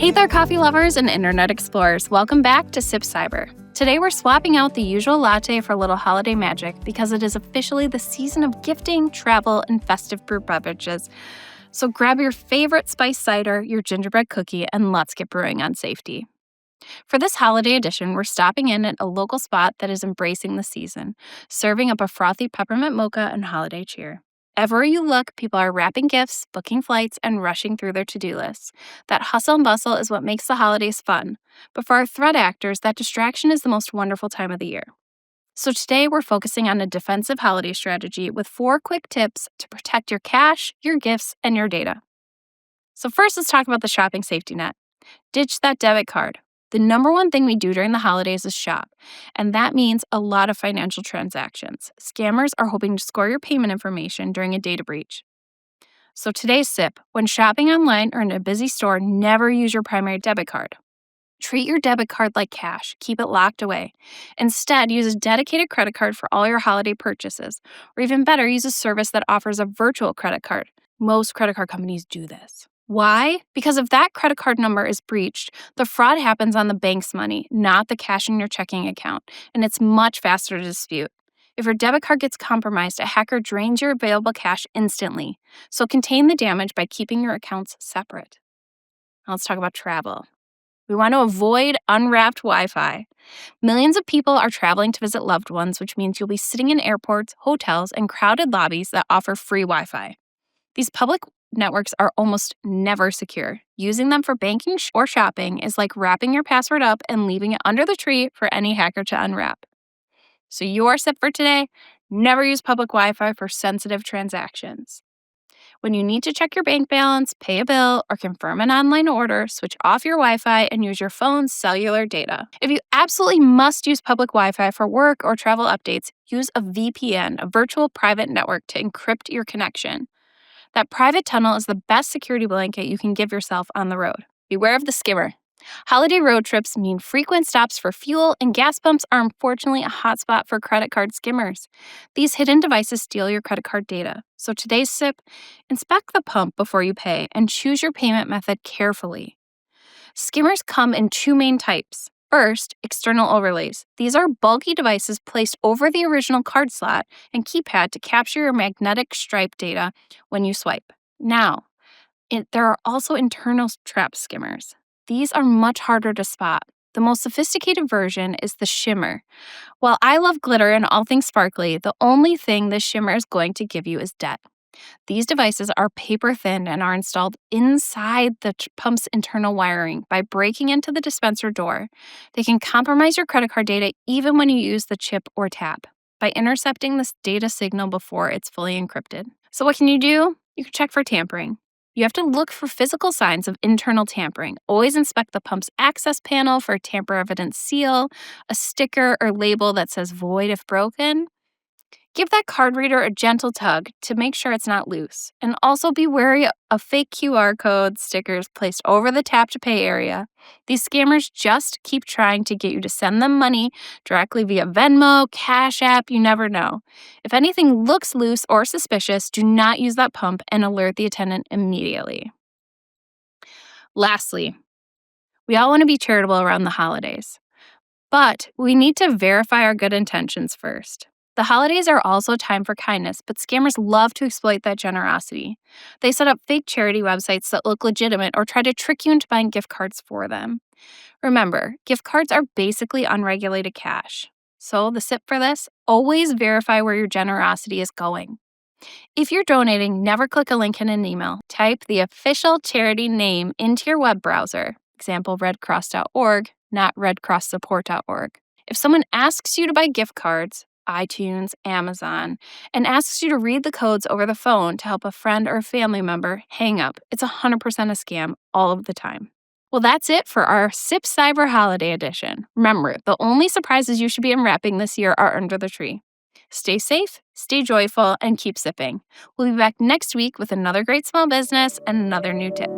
Hey there, coffee lovers and internet explorers. Welcome back to SipCyber. Today we're swapping out the usual latte for a little holiday magic because it is officially the season of gifting, travel, and festive brew beverages. So grab your favorite spiced cider, your gingerbread cookie, and let's get brewing on safety. For this holiday edition, we're stopping in at a local spot that is embracing the season, serving up a frothy peppermint mocha and holiday cheer. Everywhere you look, people are wrapping gifts, booking flights, and rushing through their to-do lists. That hustle and bustle is what makes the holidays fun. But for our threat actors, that distraction is the most wonderful time of the year. So today, we're focusing on a defensive holiday strategy with 4 quick tips to protect your cash, your gifts, and your data. So first, let's talk about the shopping safety net. Ditch that debit card. The number one thing we do during the holidays is shop, and that means a lot of financial transactions. Scammers are hoping to score your payment information during a data breach. So today's sip, when shopping online or in a busy store, never use your primary debit card. Treat your debit card like cash. Keep it locked away. Instead, use a dedicated credit card for all your holiday purchases, or even better, use a service that offers a virtual credit card. Most credit card companies do this. Why? Because if that credit card number is breached, the fraud happens on the bank's money, not the cash in your checking account, and it's much faster to dispute. If your debit card gets compromised, a hacker drains your available cash instantly. So contain the damage by keeping your accounts separate. Now let's talk about travel. We want to avoid unwrapped Wi-Fi. Millions of people are traveling to visit loved ones, which means you'll be sitting in airports, hotels, and crowded lobbies that offer free Wi-Fi. These public networks are almost never secure. Using them for banking or shopping is like wrapping your password up and leaving it under the tree for any hacker to unwrap. So your sip for today, never use public Wi-Fi for sensitive transactions. When you need to check your bank balance, pay a bill, or confirm an online order, switch off your Wi-Fi and use your phone's cellular data. If you absolutely must use public Wi-Fi for work or travel updates, use a VPN, a virtual private network, to encrypt your connection. That private tunnel is the best security blanket you can give yourself on the road. Beware of the skimmer. Holiday road trips mean frequent stops for fuel, and gas pumps are unfortunately a hotspot for credit card skimmers. These hidden devices steal your credit card data. So today's sip, inspect the pump before you pay and choose your payment method carefully. Skimmers come in 2 main types. First, external overlays. These are bulky devices placed over the original card slot and keypad to capture your magnetic stripe data when you swipe. Now, there are also internal trap skimmers. These are much harder to spot. The most sophisticated version is the shimmer. While I love glitter and all things sparkly, the only thing this shimmer is going to give you is debt. These devices are paper thin and are installed inside the pump's internal wiring. By breaking into the dispenser door, they can compromise your credit card data even when you use the chip or tap by intercepting this data signal before it's fully encrypted. So what can you do? You can check for tampering. You have to look for physical signs of internal tampering. Always inspect the pump's access panel for a tamper-evident seal, a sticker or label that says void if broken. Give that card reader a gentle tug to make sure it's not loose. And also be wary of fake QR code stickers placed over the tap to pay area. These scammers just keep trying to get you to send them money directly via Venmo, Cash App, you never know. If anything looks loose or suspicious, do not use that pump and alert the attendant immediately. Lastly, we all want to be charitable around the holidays, but we need to verify our good intentions first. The holidays are also a time for kindness, but scammers love to exploit that generosity. They set up fake charity websites that look legitimate or try to trick you into buying gift cards for them. Remember, gift cards are basically unregulated cash. So the sip for this, always verify where your generosity is going. If you're donating, never click a link in an email. Type the official charity name into your web browser. Example, redcross.org, not redcrosssupport.org. If someone asks you to buy gift cards, iTunes, Amazon, and asks you to read the codes over the phone to help a friend or family member, hang up. It's 100% a scam all of the time. Well, that's it for our SipCyber Holiday Edition. Remember, the only surprises you should be unwrapping this year are under the tree. Stay safe, stay joyful, and keep sipping. We'll be back next week with another great small business and another new tip.